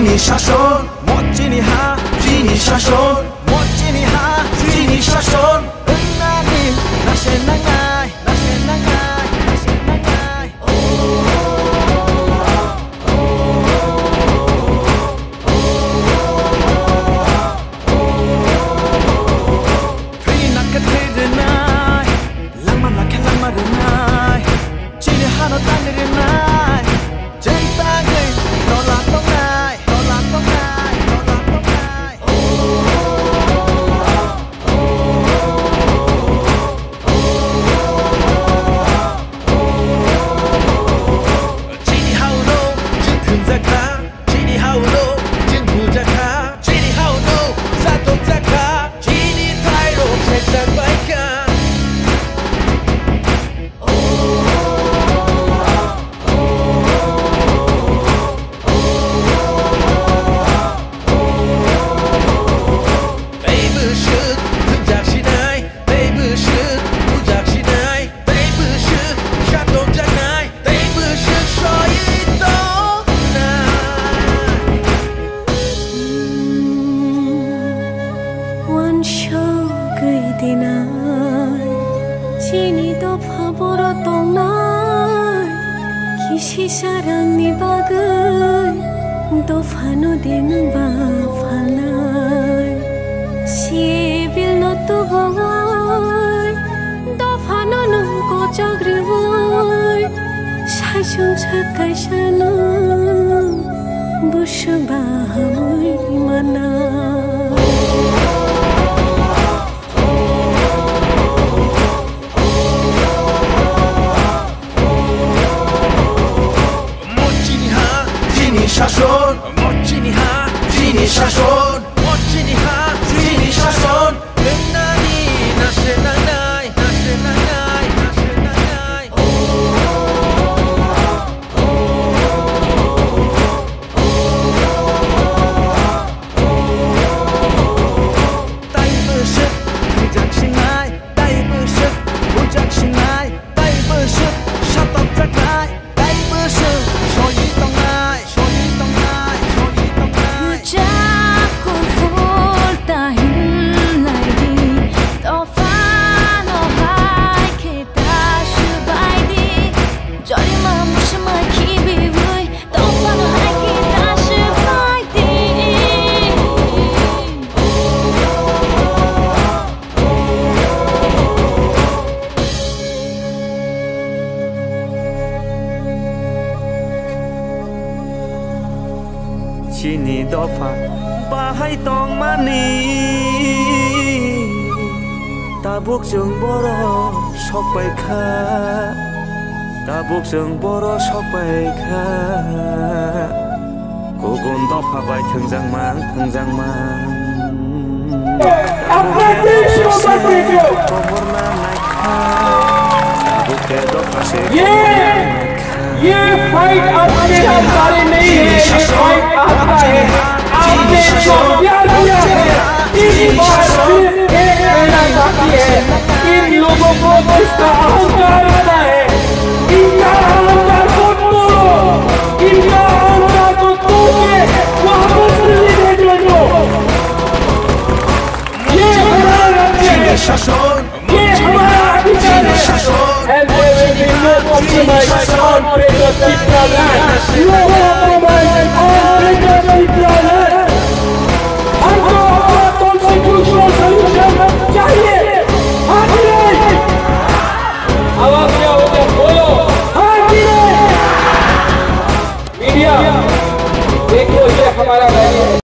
চিনি শাসন মদ চিনি হা চিনি শাসন মদ চিনি হা চিনি শাসন নানি নাশে নাঙাই নাশে নাঙাই নাশে নাঙাই Free nakatire nai lama nakala nai chini hano tanire nai jenta gai dola tongai dola tongai dola tongai chini haulo jin zaka chini haulo jin bujaka chini haulo sato zaka chini tairo cheta baika Chini dofa boro tongnai kisi sarangni bagai dofa no din ba phalnai sibil no to boy dofa no nung ko chagri boy saisung sakai sano bushba hamoi mana শাসন মদ চিনি হা চিনি শাসন মদ চিনি হা চিনি শাসন নানি নাশে নাঙাই নাশে নাঙাই নাশে নাঙাই তাই বসে বুঝাচ্ছিনাই তাই বসে বুঝাচ্ছিনাই তাই বসে সাতক জাগাই তাই বসে সই তঙ্গাই Chini dofa bahai tong mani tabuk jeng boro sok baikha tabuk jeng boro sok baikha gugun dofa bai thungjang man komorna naikha tabuk ke dofa se ये फाइट आपके हमारे नहीं है, ये फाइट आपका है। आपने जो प्यार किया है, इस बार फिर एक कहना बाकी है। इन लोगों को इसका अहंकार आता है। इनका अहंकार को तोड़ो, इनका अहंकार को तोड़ के वापस दिल्ली भेज लो। ये हमारा राज्य है, ये हमारा अधिकार है। And there will be no compromise on freedom of land. No compromise on freedom of